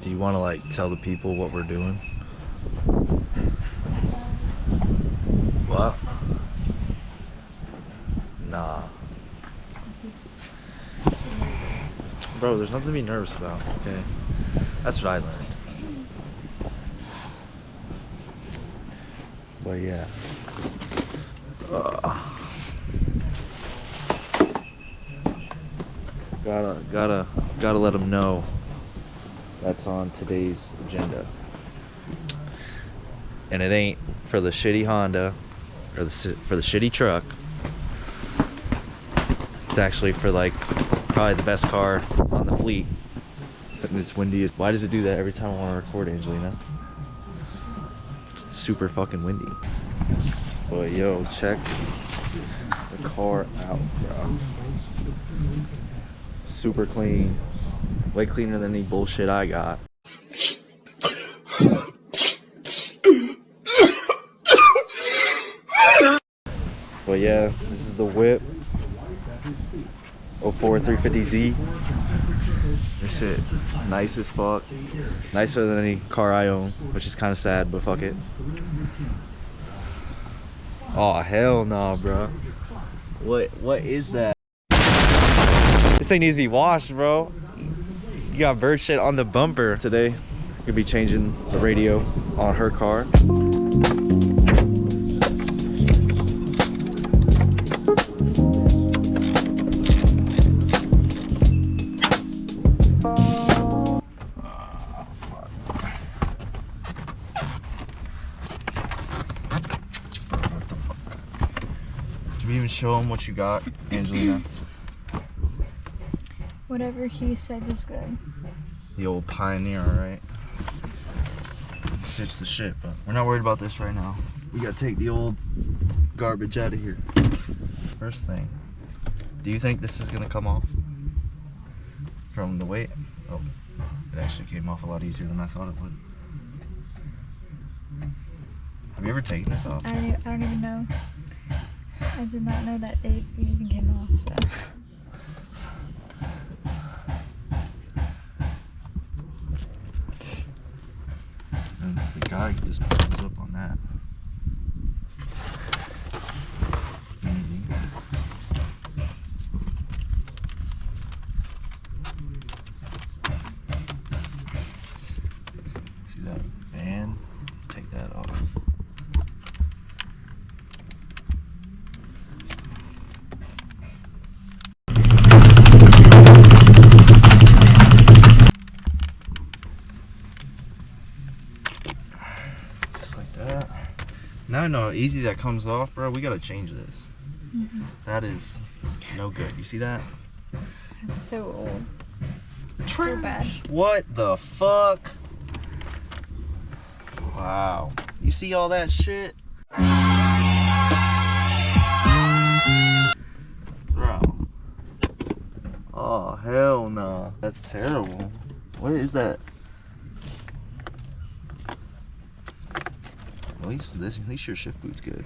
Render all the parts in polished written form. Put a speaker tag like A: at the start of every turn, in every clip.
A: Do you want to like tell the people what we're doing? What? Nah. Bro, there's nothing to be nervous about, okay? That's what I learned. But yeah. Gotta let them know that's on today's agenda. And it ain't for the shitty Honda or for the shitty truck. It's actually for like probably the best car on the fleet. And it's windy. Why does it do that every time I want to record, Angelina? It's super fucking windy. But yo, check the car out, bro. Super clean. Way cleaner than any bullshit I got. But yeah, this is the whip. 04 350Z. This shit nice as fuck. Nicer than any car I own, which is kind of sad, but fuck it. Oh hell no, bro. What is that? This thing needs to be washed, bro. You got bird shit on the bumper. Today, you'll be changing the radio on her car. Did we even show him what you got, Angelina?
B: Whatever he said was good.
A: The old Pioneer, right? Shit's the shit, but we're not worried about this right now. We gotta take the old garbage out of here. First thing, do you think this is gonna come off from the weight? Oh, it actually came off a lot easier than I thought it would. Have you ever taken this off?
B: I don't even know. I did not know that it even came off, so.
A: And the guy just pulls up on that. Easy. See that band? Take that off. Now I know how easy that comes off, bro. We gotta change this. That is no good. You see that?
B: It's so old. So bad.
A: What the fuck? Wow. You see all that shit? Bro. Oh, hell no. That's terrible. What is that? At least your shift boot's good.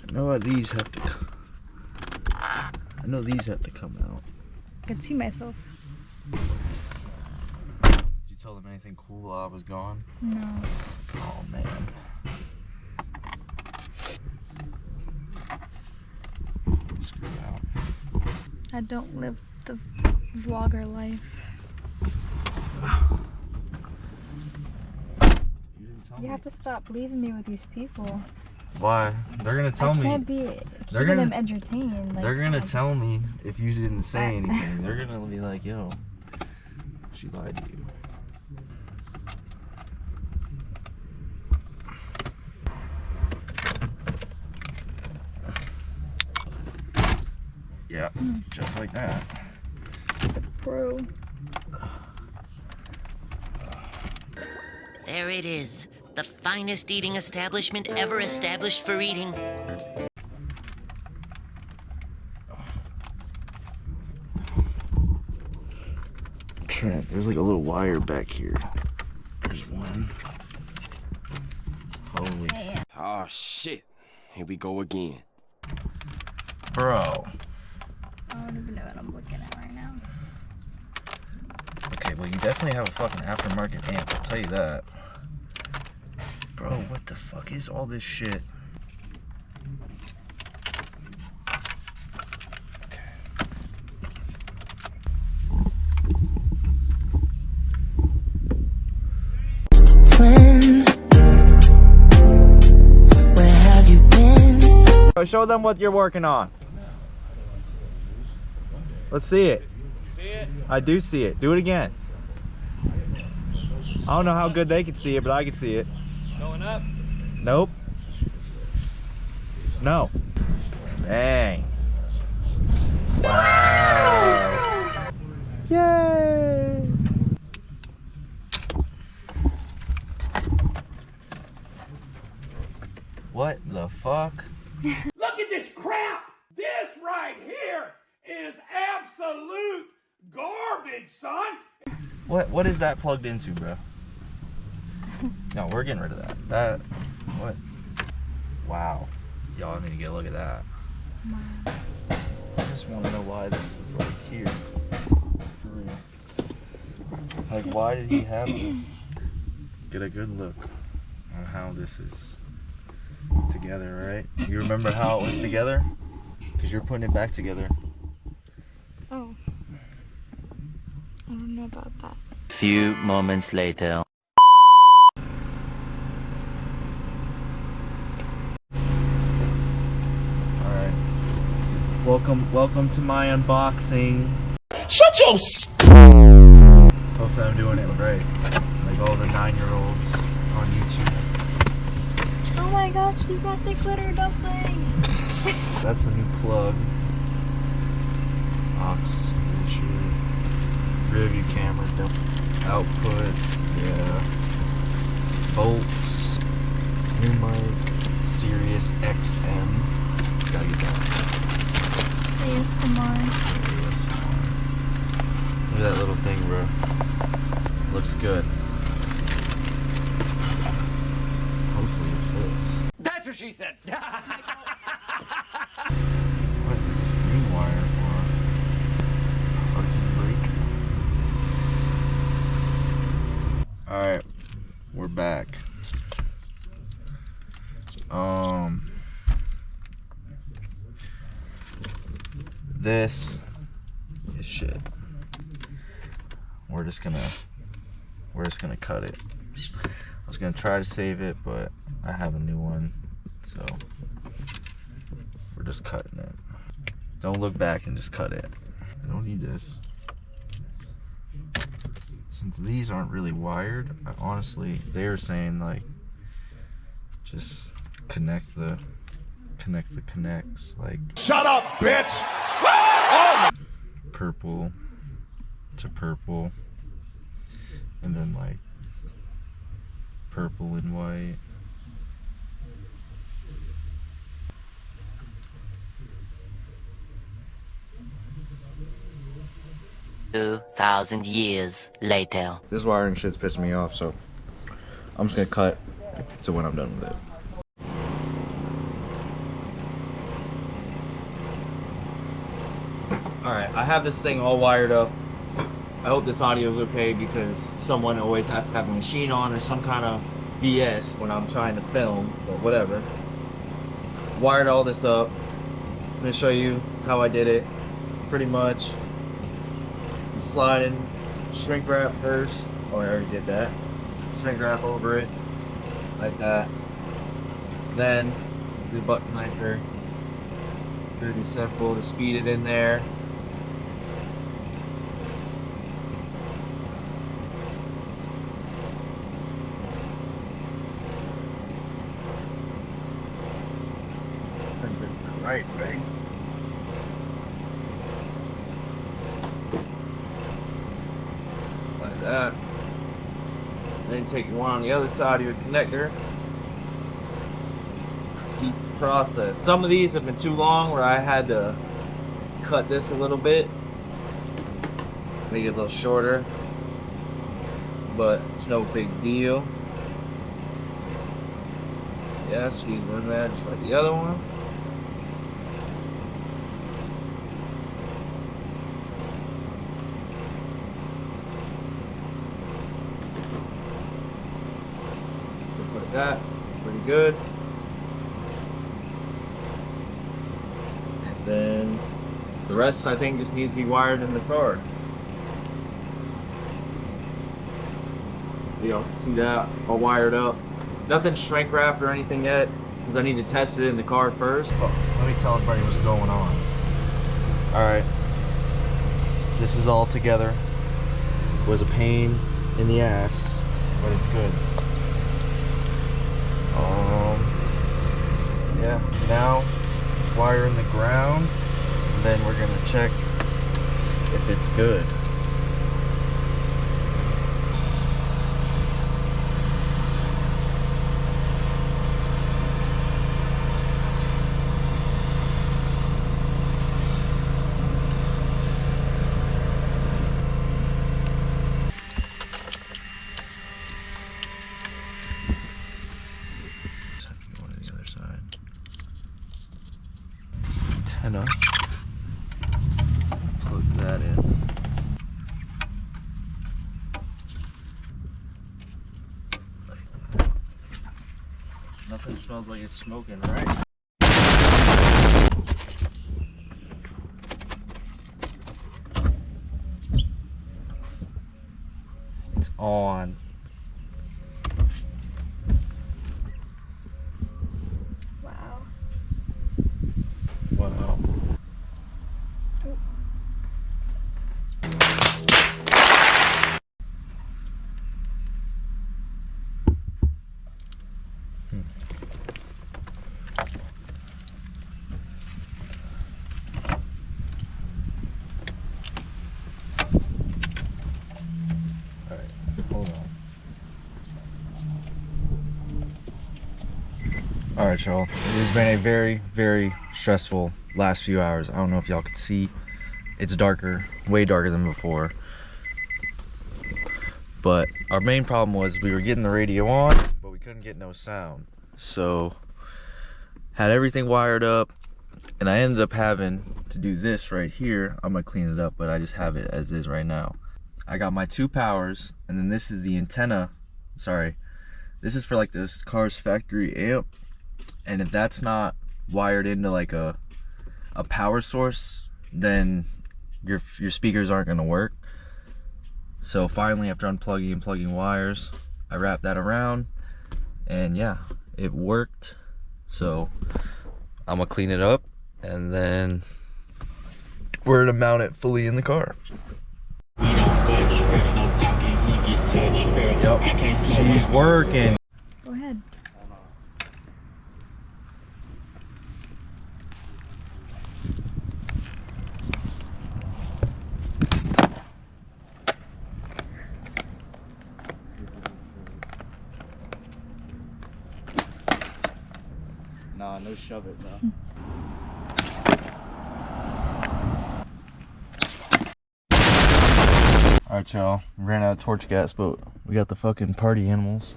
A: I know these have to. I know these have to come out.
B: I can see myself.
A: Did you tell them anything cool while I was gone?
B: No.
A: Oh man. Screw out.
B: I don't live the vlogger life. You have to stop leaving me with these people.
A: Why? They're gonna tell me.
B: I can't be keeping them entertained. Like,
A: they're gonna tell me if you didn't say anything. They're gonna be like, yo, she lied to you. Yeah, just like that.
B: It's a pro.
C: There it is. The finest eating establishment ever established for eating.
A: Trent, there's like a little wire back here. There's one. Holy.
D: Oh shit. Here we go again.
A: Bro.
B: I don't even know what I'm looking at right now.
A: Okay, well, you definitely have a fucking aftermarket amp, I'll tell you that. Bro, what the fuck is all this shit? Show them what you're working on. Let's see it. See it? I do see it. Do it again. I don't know how good they can see it, but I can see it. Going up? Nope. No. Dang. Wow. Yay! What the fuck?
E: Look at this crap! This right here is absolute garbage, son!
A: What is that plugged into, bro? No, we're getting rid of that. That, what? Wow. Y'all need to get a look at that. I just want to know why this is like here. For real. Like, why did he have this? Get a good look on how this is together, right? You remember how it was together? Because you're putting it back together.
B: Oh. I don't know about that.
C: Few moments later.
A: Alright. Welcome to my unboxing.
E: Shut your
A: Hopefully I'm doing it right. Like all the 9-year-olds on YouTube.
B: Oh my gosh, you got the glitter dumpling!
A: That's the new plug. Aux, bullshit. Rear view camera, dump. Outputs, yeah. Bolts. New mic. Sirius XM. Gotta get that.
B: ASMR.
A: Look at that little thing, bro. Looks good. Hopefully it fits.
E: That's what she said!
A: What is this green wire for? Parking brake. Alright, we're back. This is shit. We're just gonna cut it. I was gonna try to save it, but I have a new one, so we're just cutting it. Don't look back and just cut it. I don't need this. Since these aren't really wired, honestly, they were saying like just connect the connects, like
E: Shut up, bitch!
A: purple to purple, and then like purple and white.
C: 2,000 years later.
A: This wiring shit's pissing me off, so I'm just gonna cut to when I'm done with it.
F: Alright, I have this thing all wired up. I hope this audio is okay because someone always has to have a machine on or some kind of BS when I'm trying to film, but whatever. Wired all this up. I'm gonna show you how I did it. Pretty much. Sliding shrink wrap first. Oh, I already did that. Shrink wrap over it. Like that. Then, the button knifer. Pretty simple, just feed it in there. Right. Like that. Then take one on the other side of your connector. Deep process. Some of these have been too long where I had to cut this a little bit. Make it a little shorter. But it's no big deal. Yeah, squeeze in there just like the other one. just like that. Pretty good. And then the rest, I think, just needs to be wired in the car. Y'all can see that all wired up. Nothing shrink wrapped or anything yet, because I need to test it in the car first. Oh, let me tell everybody what's going on.
A: Alright. This is all together. It was a pain in the ass, but it's good. Yeah, now wire in the ground, and then we're gonna check if it's good. One on the other side. Just antenna. Plug that in.
F: Nothing smells like it's smoking, right?
A: It's on.
B: Wow.
A: Wow. Alright, hold on. Alright, y'all. It has been a very, very stressful last few hours. I don't know if y'all can see. It's darker, way darker than before. But our main problem was we were getting the radio on, but we couldn't get no sound. So, had everything wired up, and I ended up having to do this right here. I'm gonna clean it up, but I just have it as is right now. I got my 2 powers, and then this is the antenna. Sorry, this is for like this car's factory amp, and if that's not wired into like a power source, then your speakers aren't gonna work. So finally, after unplugging and plugging wires, I wrapped that around, and yeah, it worked. So I'm gonna clean it up, and then we're gonna mount it fully in the car. Yep, she's working.
B: Go ahead.
F: Nah, no shove it, no.
A: Alright, y'all. We ran out of torch gas, but we got the fucking party animals.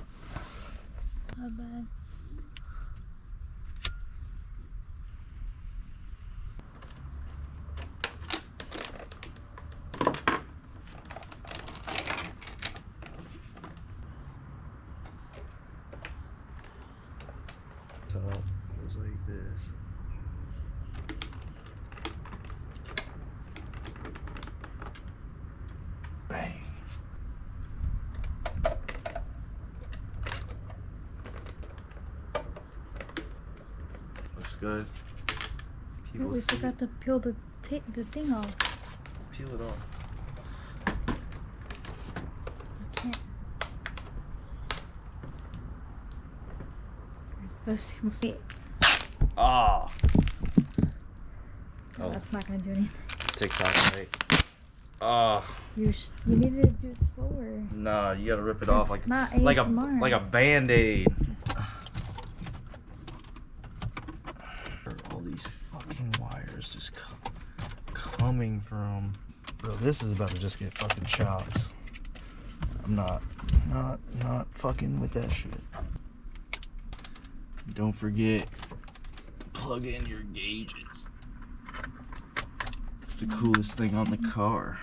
B: Not bad.
A: So it goes like this. Bang. Looks good.
B: Oh,
A: People
B: we
A: see
B: forgot to peel the thing off.
A: it. Peel it off.
B: I can't. We're supposed to wait.
A: Ah.
B: Oh,
A: Oh.
B: that's not gonna do anything.
A: TikTok, right? Ah.
B: You needed to do it slower.
A: Nah, you gotta rip it off
B: It's
A: like
B: not
A: like
B: ASMR.
A: a band-aid. All these fucking wires just coming from, bro. This is about to just get fucking chopped. I'm not fucking with that shit. Don't forget, plug in your gauges. It's the coolest thing on the car.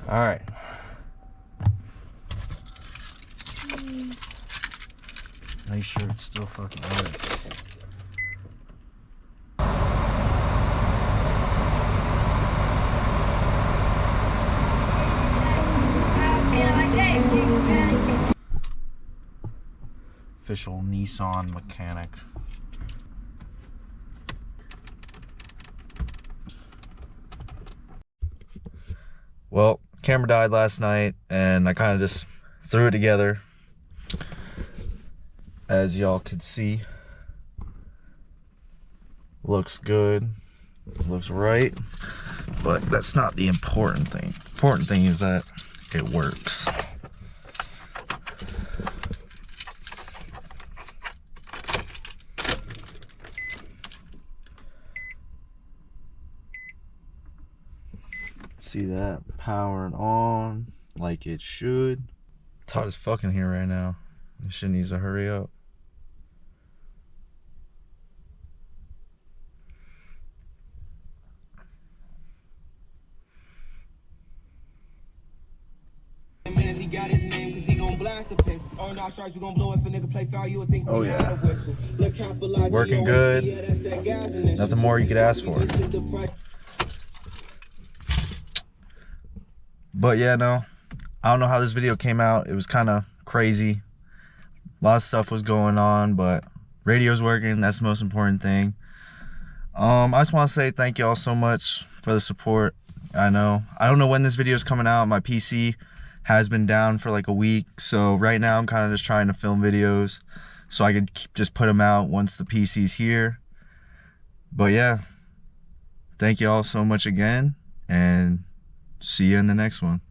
A: All right. make sure it's still fucking works. Official Nissan mechanic. Well, camera died last night and I kind of just threw it together. As y'all could see, looks good, looks right, but that's not the important thing. Important thing is that it works. See that? Powering on like it should. It's hot as fucking here right now. This shit needs to hurry up.
G: He got his name cause he gon' blast the pistol. On our stripes, we gon' blow if a nigga play foul, you would think
A: Oh,
G: we
A: yeah.
G: had a whistle.
A: Working good. Nothing more you could ask for. But yeah, no, I don't know how this video came out. It was kind of crazy. A lot of stuff was going on, but radio's working. That's the most important thing. I just want to say thank y'all so much for the support. I don't know when this video is coming out. My PC has been down for like a week, so right now I'm kind of just trying to film videos so I could just put them out once the PC's here. But yeah, thank y'all so much again, and see you in the next one.